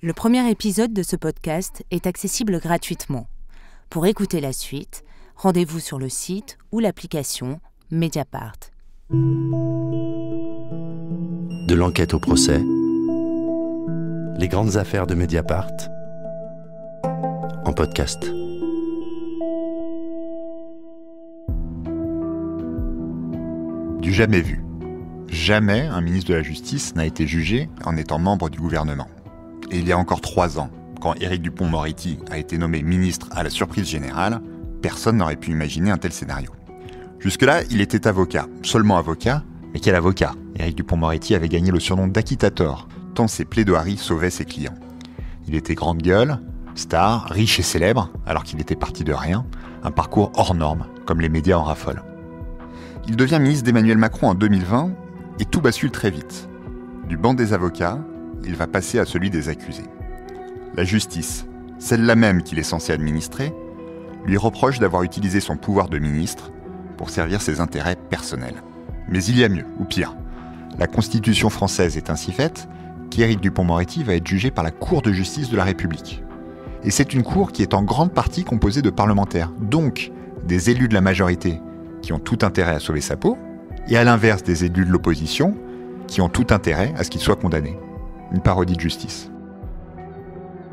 Le premier épisode de ce podcast est accessible gratuitement. Pour écouter la suite, rendez-vous sur le site ou l'application Mediapart. De l'enquête au procès, les grandes affaires de Mediapart, en podcast. Du jamais vu. Jamais un ministre de la Justice n'a été jugé en étant membre du gouvernement. Et il y a encore 3 ans, quand Éric Dupond-Moretti a été nommé ministre à la surprise générale, personne n'aurait pu imaginer un tel scénario. Jusque-là, il était avocat, seulement avocat, mais quel avocat ? Éric Dupond-Moretti avait gagné le surnom d'acquittator, tant ses plaidoiries sauvaient ses clients. Il était grande gueule, star, riche et célèbre, alors qu'il était parti de rien, un parcours hors norme, comme les médias en raffolent. Il devient ministre d'Emmanuel Macron en 2020, et tout bascule très vite. Du banc des avocats, il va passer à celui des accusés. La justice, celle-là même qu'il est censé administrer, lui reproche d'avoir utilisé son pouvoir de ministre pour servir ses intérêts personnels. Mais il y a mieux, ou pire. La Constitution française est ainsi faite qu'Éric Dupond-Moretti va être jugé par la Cour de justice de la République. Et c'est une cour qui est en grande partie composée de parlementaires, donc des élus de la majorité qui ont tout intérêt à sauver sa peau, et à l'inverse des élus de l'opposition qui ont tout intérêt à ce qu'il soit condamné. Une parodie de justice.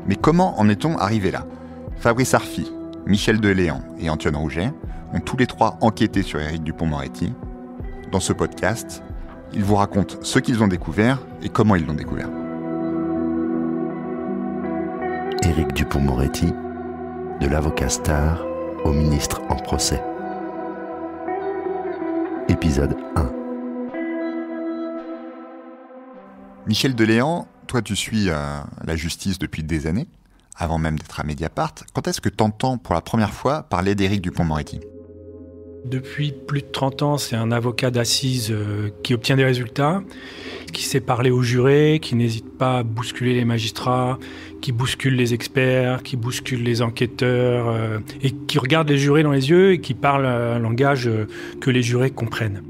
Mais comment en est-on arrivé là ? Fabrice Arfi, Michel Deléan et Antoine Rouget ont tous les trois enquêté sur Éric Dupond-Moretti. Dans ce podcast, ils vous racontent ce qu'ils ont découvert et comment ils l'ont découvert. Éric Dupond-Moretti, de l'avocat star au ministre en procès. Épisode 1. Michel Deléan, toi tu suis la justice depuis des années, avant même d'être à Mediapart. Quand est-ce que tu entends pour la première fois parler d'Éric Dupond-Moretti ? Depuis plus de 30 ans, c'est un avocat d'assises qui obtient des résultats, qui sait parler aux jurés, qui n'hésite pas à bousculer les magistrats, qui bouscule les experts, qui bouscule les enquêteurs, et qui regarde les jurés dans les yeux et qui parle un langage que les jurés comprennent.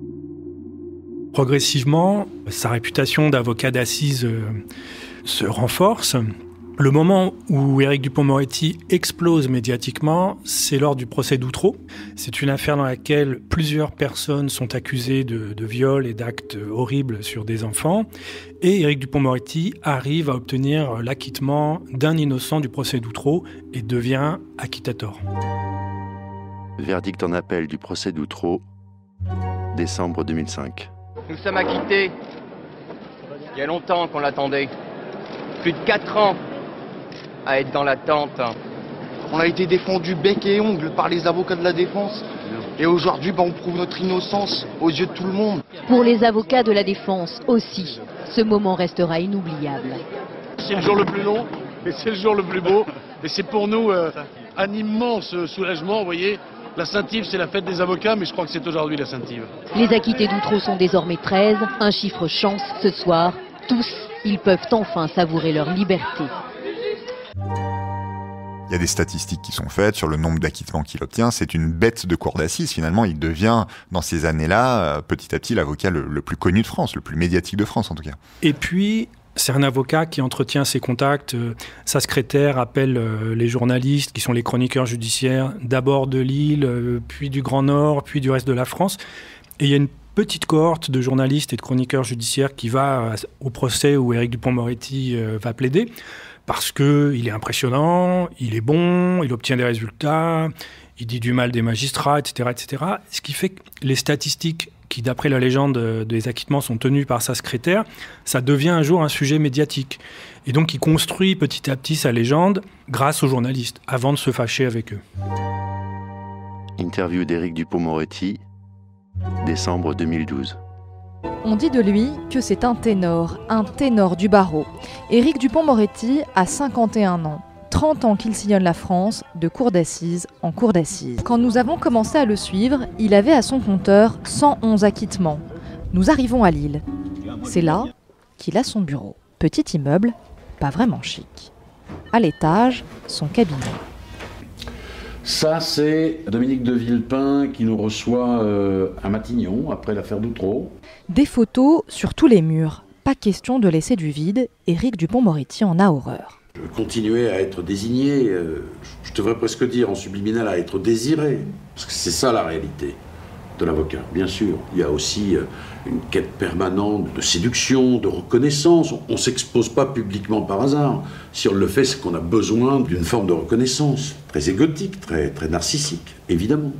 Progressivement, sa réputation d'avocat d'assises se renforce. Le moment où Éric Dupond-Moretti explose médiatiquement, c'est lors du procès d'Outreau. C'est une affaire dans laquelle plusieurs personnes sont accusées de viol et d'actes horribles sur des enfants. Et Éric Dupond-Moretti arrive à obtenir l'acquittement d'un innocent du procès d'Outreau et devient acquittator. Verdict en appel du procès d'Outreau, décembre 2005. Nous sommes acquittés. Il y a longtemps qu'on l'attendait. Plus de 4 ans à être dans l'attente. On a été défendu bec et ongle par les avocats de la défense. Et aujourd'hui, on prouve notre innocence aux yeux de tout le monde. Pour les avocats de la défense aussi, ce moment restera inoubliable. C'est le jour le plus long et c'est le jour le plus beau. Et c'est pour nous un immense soulagement, vous voyez. La Saint-Yves, c'est la fête des avocats, mais je crois que c'est aujourd'hui la Saint-Yves. Les acquittés d'Outreau sont désormais 13, un chiffre chance ce soir. Tous, ils peuvent enfin savourer leur liberté. Il y a des statistiques qui sont faites sur le nombre d'acquittements qu'il obtient. C'est une bête de cour d'assises. Finalement, il devient, dans ces années-là, petit à petit, l'avocat le plus connu de France, le plus médiatique de France en tout cas. Et puis, c'est un avocat qui entretient ses contacts. Sa secrétaire appelle les journalistes, qui sont les chroniqueurs judiciaires, d'abord de Lille, puis du Grand Nord, puis du reste de la France. Et il y a une petite cohorte de journalistes et de chroniqueurs judiciaires qui va au procès où Éric Dupond-Moretti va plaider, parce qu'il est impressionnant, il est bon, il obtient des résultats, il dit du mal des magistrats, etc., etc. Ce qui fait que les statistiques qui, d'après la légende des acquittements, sont tenues par sa secrétaire, ça devient un jour un sujet médiatique. Et donc, il construit petit à petit sa légende grâce aux journalistes, avant de se fâcher avec eux. Interview d'Éric Dupond-Moretti, décembre 2012. On dit de lui que c'est un ténor du barreau. Éric Dupond-Moretti a 51 ans. 30 ans qu'il sillonne la France, de cour d'assises en cour d'assises. Quand nous avons commencé à le suivre, il avait à son compteur 111 acquittements. Nous arrivons à Lille. C'est là qu'il a son bureau. Petit immeuble, pas vraiment chic. À l'étage, son cabinet. Ça, c'est Dominique de Villepin qui nous reçoit à Matignon, après l'affaire d'Outreau. Des photos sur tous les murs. Pas question de laisser du vide, Éric Dupond-Moretti en a horreur. Je continuais à être désigné, je devrais presque dire en subliminal, à être désiré. Parce que c'est ça la réalité de l'avocat. Bien sûr, il y a aussi une quête permanente de séduction, de reconnaissance. On ne s'expose pas publiquement par hasard. Si on le fait, c'est qu'on a besoin d'une forme de reconnaissance, très égotique, très narcissique, évidemment.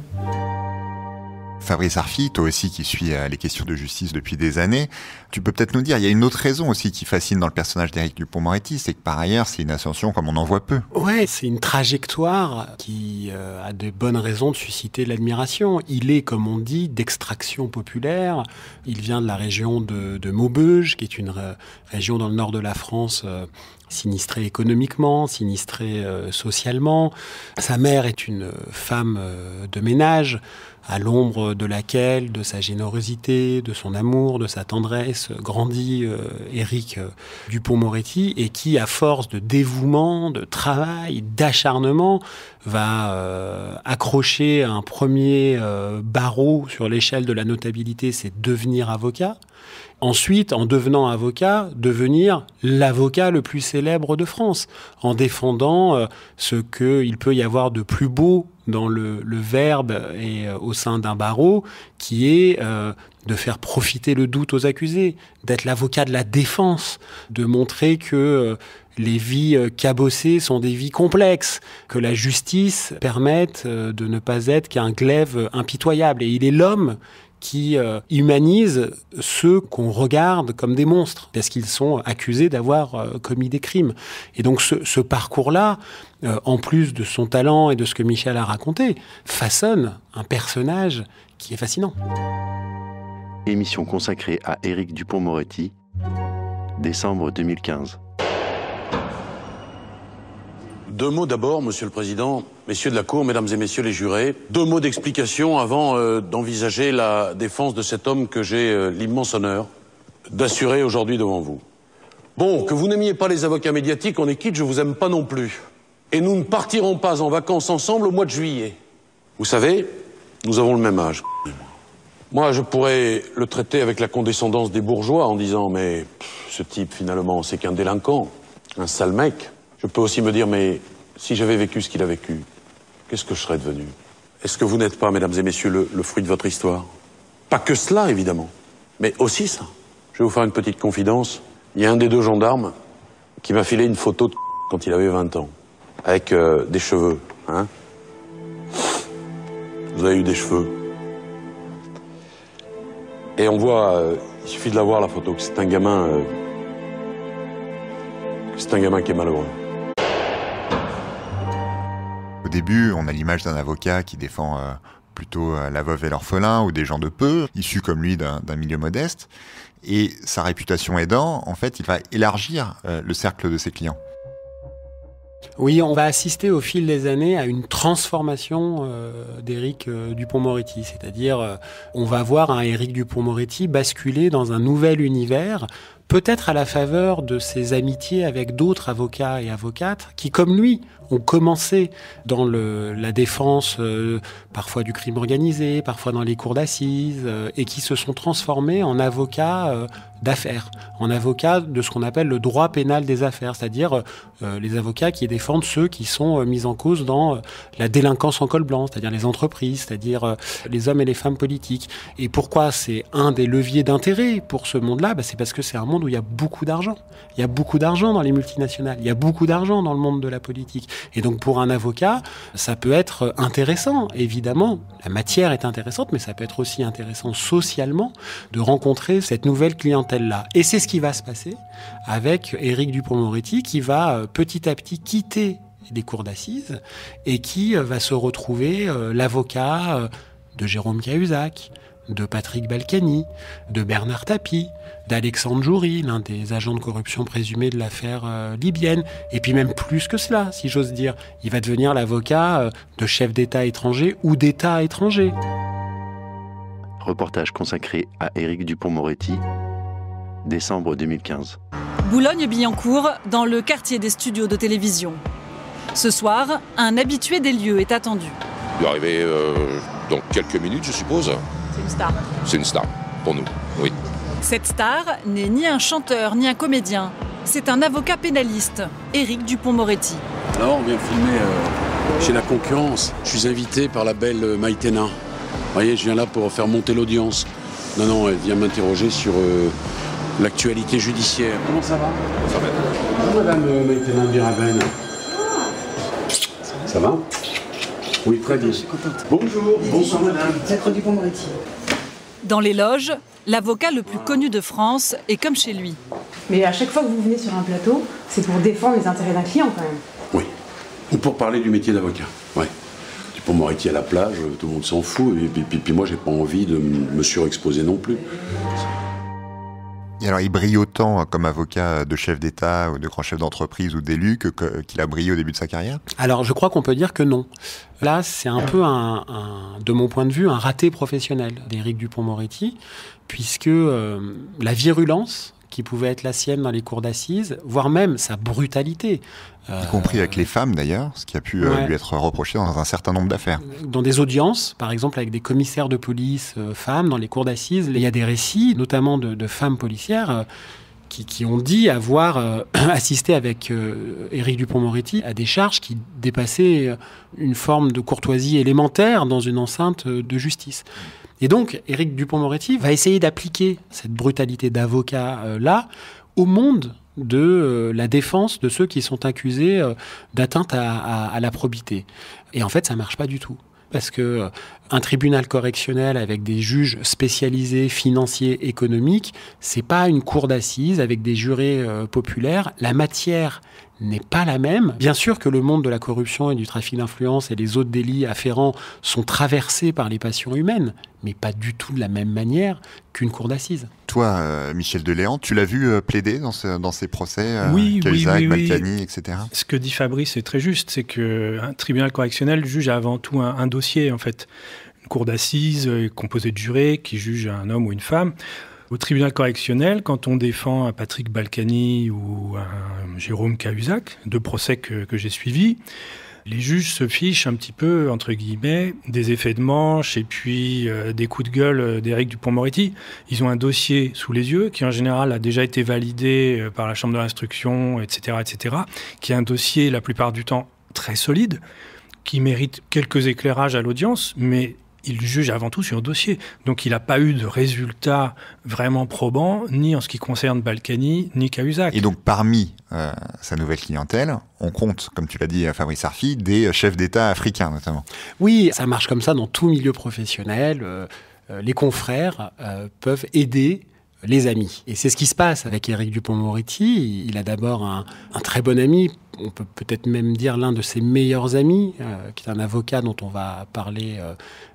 Fabrice Arfi, toi aussi qui suis les questions de justice depuis des années, tu peux peut-être nous dire, il y a une autre raison aussi qui fascine dans le personnage d'Éric Dupond-Moretti, c'est que par ailleurs, c'est une ascension comme on en voit peu. Ouais, c'est une trajectoire qui a de bonnes raisons de susciter l'admiration. Il est, comme on dit, d'extraction populaire. Il vient de la région de Maubeuge, qui est une région dans le nord de la France sinistrée économiquement, sinistrée socialement. Sa mère est une femme de ménage, à l'ombre de laquelle, de sa générosité, de son amour, de sa tendresse, grandit Éric Dupond-Moretti, et qui, à force de dévouement, de travail, d'acharnement, va accrocher un premier barreau sur l'échelle de la notabilité, c'est devenir avocat. Ensuite, en devenant avocat, devenir l'avocat le plus célèbre de France, en défendant ce qu'il peut y avoir de plus beau dans le verbe et au sein d'un barreau, qui est de faire profiter le doute aux accusés, d'être l'avocat de la défense, de montrer que les vies cabossées sont des vies complexes, que la justice permette de ne pas être qu'un glaive impitoyable. Et il est l'homme qui humanise ceux qu'on regarde comme des monstres, parce qu'ils sont accusés d'avoir commis des crimes. Et donc ce parcours-là, en plus de son talent et de ce que Michel a raconté, façonne un personnage qui est fascinant. Émission consacrée à Éric Dupond-Moretti, décembre 2015. Deux mots d'abord, Monsieur le Président, messieurs de la Cour, mesdames et messieurs les jurés. Deux mots d'explication avant d'envisager la défense de cet homme que j'ai l'immense honneur d'assurer aujourd'hui devant vous. Bon, que vous n'aimiez pas les avocats médiatiques, on est quitte, je vous aime pas non plus. Et nous ne partirons pas en vacances ensemble au mois de juillet. Vous savez, nous avons le même âge. Moi, je pourrais le traiter avec la condescendance des bourgeois en disant « mais ce type, finalement, c'est qu'un délinquant, un sale mec ». Je peux aussi me dire, mais si j'avais vécu ce qu'il a vécu, qu'est-ce que je serais devenu? Est-ce que vous n'êtes pas, mesdames et messieurs, le fruit de votre histoire? Pas que cela, évidemment, mais aussi ça. Je vais vous faire une petite confidence. Il y a un des deux gendarmes qui m'a filé une photo de quand il avait 20 ans, avec des cheveux, hein. Vous avez eu des cheveux. Et on voit, il suffit de la voir, la photo, que c'est un gamin qui est malheureux. Au début, on a l'image d'un avocat qui défend plutôt la veuve et l'orphelin ou des gens de peu, issus comme lui d'un milieu modeste. Et sa réputation aidant, en fait, il va élargir le cercle de ses clients. Oui, on va assister au fil des années à une transformation d'Éric Dupond-Moretti. C'est-à-dire, on va voir un Éric Dupond-Moretti basculer dans un nouvel univers, peut-être à la faveur de ses amitiés avec d'autres avocats et avocates qui, comme lui, ont commencé dans la défense parfois du crime organisé, parfois dans les cours d'assises, et qui se sont transformés en avocats d'affaires, en avocats de ce qu'on appelle le droit pénal des affaires, c'est-à-dire les avocats qui défendent ceux qui sont mis en cause dans la délinquance en col blanc, c'est-à-dire les entreprises, c'est-à-dire les hommes et les femmes politiques. Et pourquoi c'est un des leviers d'intérêt pour ce monde-là? C'est parce que c'est un monde où il y a beaucoup d'argent. Il y a beaucoup d'argent dans les multinationales, il y a beaucoup d'argent dans le monde de la politique. Et donc pour un avocat, ça peut être intéressant, évidemment. La matière est intéressante, mais ça peut être aussi intéressant socialement de rencontrer cette nouvelle clientèle-là. Et c'est ce qui va se passer avec Éric Dupond-Moretti qui va petit à petit quitter les cours d'assises et qui va se retrouver l'avocat de Jérôme Cahuzac, de Patrick Balkany, de Bernard Tapie, d'Alexandre Joury, l'un des agents de corruption présumés de l'affaire libyenne. Et puis même plus que cela, si j'ose dire. Il va devenir l'avocat de chefs d'État étrangers ou d'États étrangers. Reportage consacré à Éric Dupond-Moretti, décembre 2015. Boulogne-Billancourt, dans le quartier des studios de télévision. Ce soir, un habitué des lieux est attendu. Il doit arriver dans quelques minutes, je suppose. C'est une star. C'est une star, pour nous, oui. Cette star n'est ni un chanteur ni un comédien. C'est un avocat pénaliste, Éric Dupond-Moretti. Alors, on vient filmer chez la concurrence. Je suis invité par la belle Maïtena. Vous voyez, je viens là pour faire monter l'audience. Non, elle vient m'interroger sur l'actualité judiciaire. Comment ça va? Ça va. Bonjour, madame Maïtena Biraben. Ça va? Oui, très bien. Je suis contente. Bonjour, bonsoir madame. Maître Dupond-Moretti. Dans les loges, l'avocat le plus connu de France est comme chez lui. Mais à chaque fois que vous venez sur un plateau, c'est pour défendre les intérêts d'un client quand même. Oui. Ou pour parler du métier d'avocat. Ouais. Dupond-Moretti à la plage, tout le monde s'en fout. Et puis moi, j'ai pas envie de me surexposer non plus. Et alors, il brille autant comme avocat de chef d'État ou de grand chef d'entreprise ou d'élu qu'il a brillé au début de sa carrière? Alors, je crois qu'on peut dire que non. Là, c'est un peu, de mon point de vue, un raté professionnel d'Éric Dupond-Moretti, puisque la virulence qui pouvait être la sienne dans les cours d'assises, voire même sa brutalité. Y compris avec les femmes d'ailleurs, ce qui a pu lui être reproché dans un certain nombre d'affaires. Dans des audiences, par exemple avec des commissaires de police femmes dans les cours d'assises, il y a des récits, notamment de femmes policières, qui ont dit avoir assisté avec Éric Dupond-Moretti à des charges qui dépassaient une forme de courtoisie élémentaire dans une enceinte de justice. Et donc, Éric Dupond-Moretti va essayer d'appliquer cette brutalité d'avocat-là au monde de la défense de ceux qui sont accusés d'atteinte à la probité. Et en fait, ça ne marche pas du tout. Parce que un tribunal correctionnel avec des juges spécialisés, financiers, économiques, c'est pas une cour d'assises avec des jurés populaires. La matière n'est pas la même. Bien sûr que le monde de la corruption et du trafic d'influence et les autres délits afférents sont traversés par les passions humaines, mais pas du tout de la même manière qu'une cour d'assises. Toi, Michel Deléant, tu l'as vu plaider dans ces procès, oui, Cahuzac, Balkany, etc. Ce que dit Fabrice est très juste, c'est qu'un tribunal correctionnel juge avant tout un dossier, en fait. Une cour d'assises composée de jurés qui jugent un homme ou une femme. Au tribunal correctionnel, quand on défend un Patrick Balkany ou un Jérôme Cahuzac, deux procès que j'ai suivis, les juges se fichent un petit peu, entre guillemets, des effets de manche et puis des coups de gueule d'Éric Dupond-Moretti. Ils ont un dossier sous les yeux qui, en général, a déjà été validé par la Chambre de l'instruction, etc., qui est un dossier, la plupart du temps, très solide, qui mérite quelques éclairages à l'audience, mais il juge avant tout sur le dossier. Donc il n'a pas eu de résultats vraiment probants, ni en ce qui concerne Balkany, ni Cahuzac. Et donc parmi sa nouvelle clientèle, on compte, comme tu l'as dit à Fabrice Arfi, des chefs d'État africains notamment. Oui, ça marche comme ça dans tout milieu professionnel. Les confrères peuvent aider les amis. Et c'est ce qui se passe avec Éric Dupond-Moretti. Il a d'abord un très bon ami, on peut peut-être même dire l'un de ses meilleurs amis, qui est un avocat dont on va parler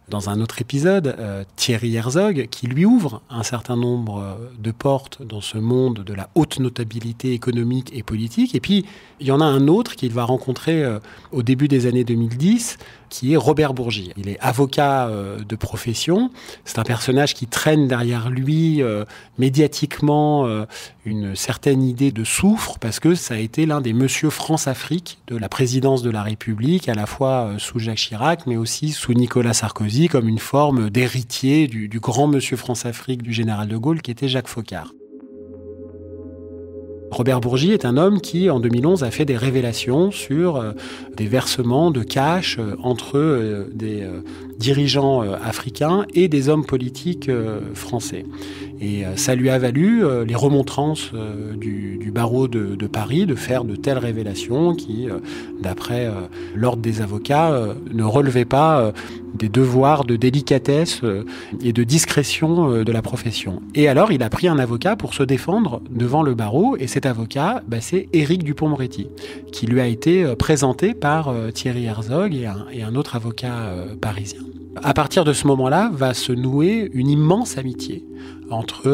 dans un autre épisode, Thierry Herzog, qui lui ouvre un certain nombre de portes dans ce monde de la haute notabilité économique et politique. Et puis, il y en a un autre qu'il va rencontrer au début des années 2010, qui est Robert Bourgi. Il est avocat de profession. C'est un personnage qui traîne derrière lui médiatiquement une certaine idée de soufre, parce que ça a été l'un des Monsieur France-Afrique de la présidence de la République, à la fois sous Jacques Chirac, mais aussi sous Nicolas Sarkozy, comme une forme d'héritier du grand Monsieur France-Afrique du général de Gaulle, qui était Jacques Foccart. Robert Bourgi est un homme qui, en 2011, a fait des révélations sur des versements de cash entre des dirigeants africains et des hommes politiques français. Et ça lui a valu les remontrances du barreau de Paris de faire de telles révélations qui, d'après l'ordre des avocats, ne relevaient pas des devoirs de délicatesse et de discrétion de la profession. Et alors, il a pris un avocat pour se défendre devant le barreau, et cet avocat, c'est Éric Dupond-Moretti, qui lui a été présenté par Thierry Herzog et un autre avocat parisien. À partir de ce moment-là, va se nouer une immense amitié entre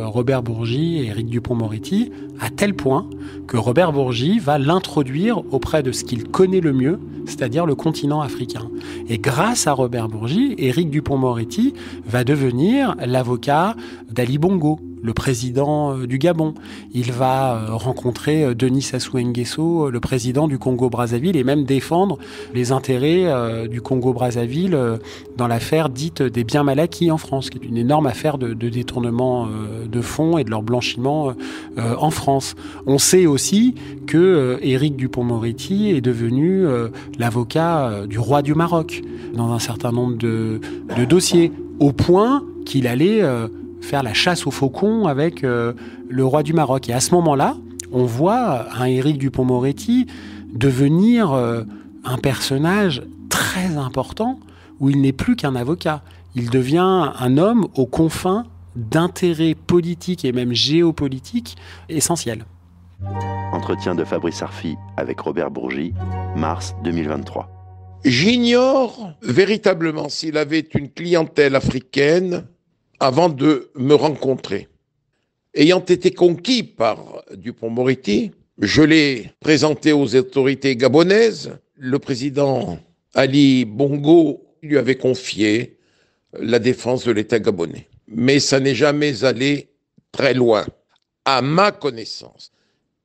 Robert Bourgi et Éric Dupond-Moretti, à tel point que Robert Bourgi va l'introduire auprès de ce qu'il connaît le mieux, c'est-à-dire le continent africain. Et grâce à Robert Bourgi, Éric Dupond-Moretti va devenir l'avocat d'Ali Bongo, le président du Gabon. Il va rencontrer Denis Sassou Nguesso, le président du Congo-Brazzaville, et même défendre les intérêts du Congo-Brazzaville dans l'affaire dite des biens mal acquis en France, qui est une énorme affaire de détournement de fonds et de leur blanchiment en France. On sait aussi que Éric Dupond-Moretti est devenu l'avocat du roi du Maroc dans un certain nombre de dossiers, au point qu'il allait faire la chasse aux faucons avec le roi du Maroc. Et à ce moment-là, on voit un Éric Dupond-Moretti devenir un personnage très important où il n'est plus qu'un avocat. Il devient un homme aux confins d'intérêts politiques et même géopolitiques essentiels. Entretien de Fabrice Arfi avec Robert Bourgi, mars 2023. J'ignore véritablement s'il avait une clientèle africaine avant de me rencontrer. Ayant été conquis par Dupond-Moretti, je l'ai présenté aux autorités gabonaises. Le président Ali Bongo lui avait confié la défense de l'État gabonais. Mais ça n'est jamais allé très loin. À ma connaissance,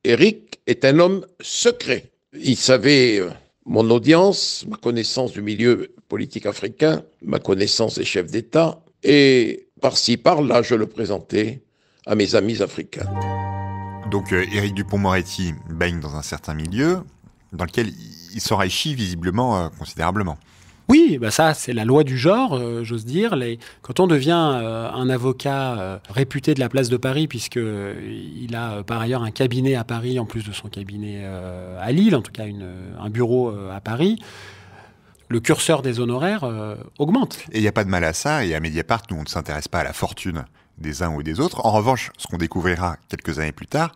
Éric est un homme secret. Il savait mon audience, ma connaissance du milieu politique africain, ma connaissance des chefs d'État, et par-ci, par-là, je le présentais à mes amis africains. Donc Éric Dupond-Moretti baigne dans un certain milieu dans lequel il s'enrichit visiblement considérablement. Oui, bah ça, c'est la loi du genre, j'ose dire. Quand on devient un avocat réputé de la place de Paris, puisqu'il a par ailleurs un cabinet à Paris, en plus de son cabinet à Lille, en tout cas un bureau à Paris, le curseur des honoraires augmente. Et il n'y a pas de mal à ça, et à Mediapart, nous, on ne s'intéresse pas à la fortune des uns ou des autres. En revanche, ce qu'on découvrira quelques années plus tard,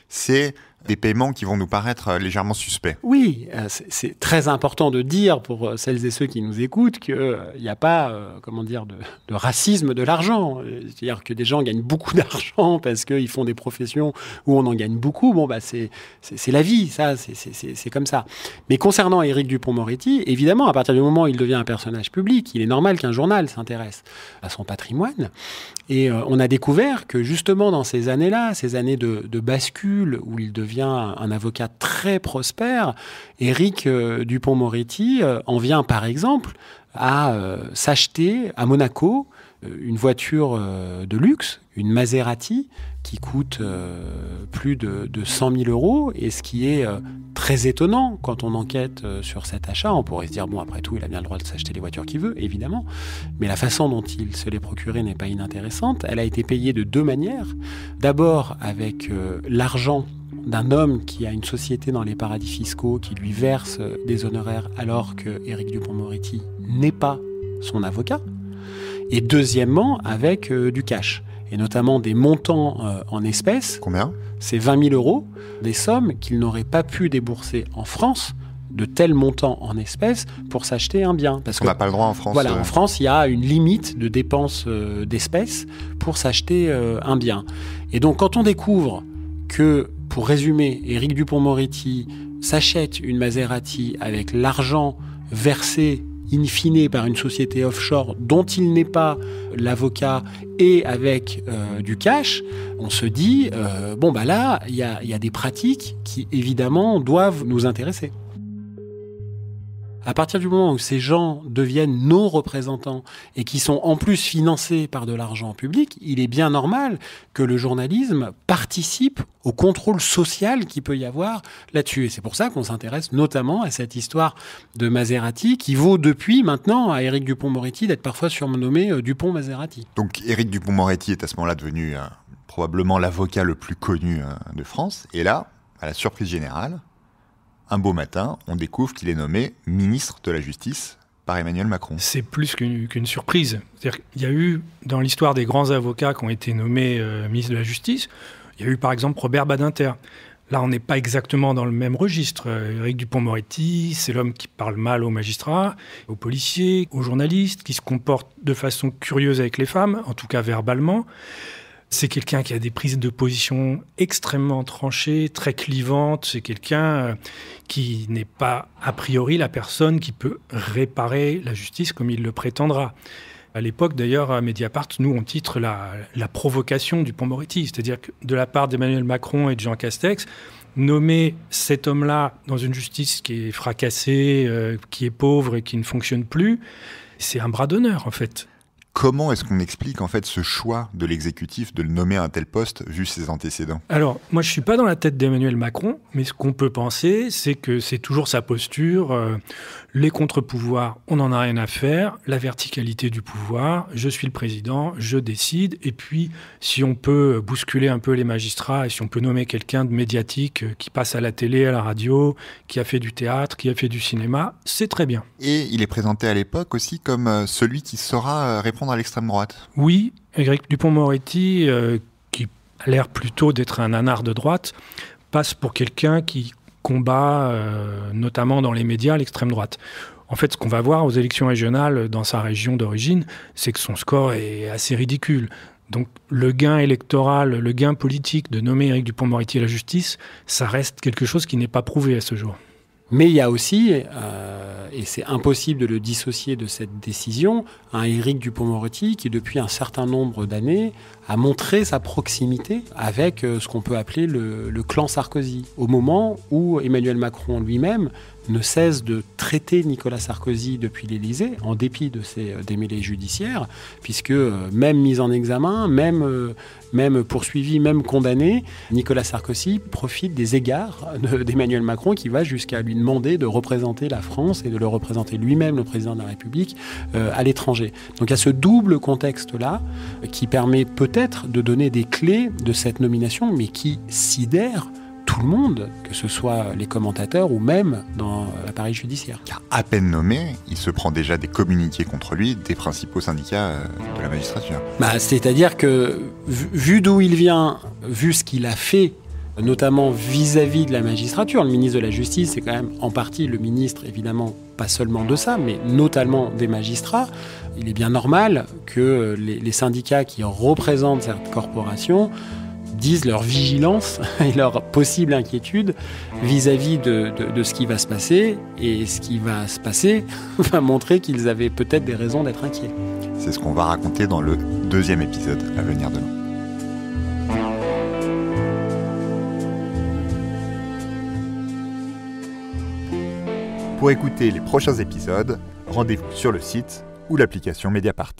c'est des paiements qui vont nous paraître légèrement suspects. Oui, c'est très important de dire pour celles et ceux qui nous écoutent qu'il n'y a pas, de racisme de l'argent. C'est-à-dire que des gens gagnent beaucoup d'argent parce qu'ils font des professions où on en gagne beaucoup. Bon, bah, c'est la vie, ça, c'est comme ça. Mais concernant Éric Dupond-Moretti, évidemment, à partir du moment où il devient un personnage public, il est normal qu'un journal s'intéresse à son patrimoine. Et on a découvert que justement dans ces années-là, ces années de bascule où il devient un avocat très prospère, Éric Dupond-Moretti en vient par exemple à s'acheter à Monaco une voiture de luxe, une Maserati, qui coûte plus de 100 000 €. Et ce qui est très étonnant quand on enquête sur cet achat, on pourrait se dire, bon, après tout, il a bien le droit de s'acheter les voitures qu'il veut, évidemment. Mais la façon dont il se les procurait n'est pas inintéressante. Elle a été payée de deux manières. D'abord avec l'argent d'un homme qui a une société dans les paradis fiscaux, qui lui verse des honoraires alors que Éric Dupond-Moretti n'est pas son avocat. Et deuxièmement, avec du cash, et notamment des montants en espèces. Combien ? C'est 20 000 €, des sommes qu'il n'aurait pas pu débourser en France, de tels montants en espèces, pour s'acheter un bien. Parce qu'on n'a pas le droit en France. Voilà, en France, il y a une limite de dépenses d'espèces pour s'acheter un bien. Et donc, quand on découvre que, pour résumer, Éric Dupond-Moretti s'achète une Maserati avec l'argent versé in fine par une société offshore dont il n'est pas l'avocat et avec du cash, on se dit, bon bah là, il y a des pratiques qui évidemment doivent nous intéresser. À partir du moment où ces gens deviennent nos représentants et qui sont en plus financés par de l'argent public, il est bien normal que le journalisme participe au contrôle social qu'il peut y avoir là-dessus. Et c'est pour ça qu'on s'intéresse notamment à cette histoire de Maserati qui vaut depuis maintenant à Éric Dupond-Moretti d'être parfois surnommé Dupond-Maserati. Donc Éric Dupond-Moretti est à ce moment-là devenu probablement l'avocat le plus connu de France. Et là, à la surprise générale, un beau matin, on découvre qu'il est nommé ministre de la Justice par Emmanuel Macron. C'est plus qu'une surprise. C'est-à-dire qu'il y a eu, dans l'histoire des grands avocats qui ont été nommés ministres de la Justice, il y a eu par exemple Robert Badinter. Là, on n'est pas exactement dans le même registre. Éric Dupond-Moretti, c'est l'homme qui parle mal aux magistrats, aux policiers, aux journalistes, qui se comporte de façon curieuse avec les femmes, en tout cas verbalement. C'est quelqu'un qui a des prises de position extrêmement tranchées, très clivantes. C'est quelqu'un qui n'est pas, a priori, la personne qui peut réparer la justice comme il le prétendra. À l'époque, d'ailleurs, à Mediapart, nous, on titre la provocation du Dupond-Moretti. C'est-à-dire que de la part d'Emmanuel Macron et de Jean Castex, nommer cet homme-là dans une justice qui est fracassée, qui est pauvre et qui ne fonctionne plus, c'est un bras d'honneur, en fait. Comment est-ce qu'on explique en fait ce choix de l'exécutif de le nommer à un tel poste vu ses antécédents ? Alors, moi je ne suis pas dans la tête d'Emmanuel Macron, mais ce qu'on peut penser, c'est que c'est toujours sa posture. Les contre-pouvoirs, on n'en a rien à faire. La verticalité du pouvoir, je suis le président, je décide. Et puis, si on peut bousculer un peu les magistrats et si on peut nommer quelqu'un de médiatique qui passe à la télé, à la radio, qui a fait du théâtre, qui a fait du cinéma, c'est très bien. Et il est présenté à l'époque aussi comme celui qui saura répondre à l'extrême droite. Oui, Éric Dupond-Moretti, qui a l'air plutôt d'être un anard de droite, passe pour quelqu'un qui combat, notamment dans les médias, l'extrême droite. En fait, ce qu'on va voir aux élections régionales dans sa région d'origine, c'est que son score est assez ridicule. Donc le gain électoral, le gain politique de nommer Éric Dupond-Moretti à la justice, ça reste quelque chose qui n'est pas prouvé à ce jour. Mais il y a aussi, et c'est impossible de le dissocier de cette décision, un Éric Dupond-Moretti qui, depuis un certain nombre d'années, a montré sa proximité avec ce qu'on peut appeler le clan Sarkozy. Au moment où Emmanuel Macron lui-même ne cesse de traiter Nicolas Sarkozy depuis l'Élysée, en dépit de ses démêlés judiciaires, puisque même mis en examen, même poursuivi, même condamné, Nicolas Sarkozy profite des égards d'Emmanuel Macron qui va jusqu'à lui demander de représenter la France et de le représenter lui-même, le président de la République, à l'étranger. Donc il y a ce double contexte-là qui permet peut-être de donner des clés de cette nomination, mais qui sidère tout le monde, que ce soit les commentateurs ou même dans l'appareil judiciaire. Car à peine nommé, il se prend déjà des communiqués contre lui des principaux syndicats de la magistrature. C'est-à-dire que, vu d'où il vient, vu ce qu'il a fait, notamment vis-à-vis de la magistrature, le ministre de la Justice, c'est quand même en partie le ministre, évidemment, pas seulement de ça, mais notamment des magistrats. Il est bien normal que les syndicats qui représentent cette corporation disent leur vigilance et leur possible inquiétude vis-à-vis de ce qui va se passer. Et ce qui va se passer va montrer qu'ils avaient peut-être des raisons d'être inquiets. C'est ce qu'on va raconter dans le 2e épisode à venir demain. Pour écouter les prochains épisodes, rendez-vous sur le site ou l'application Mediapart.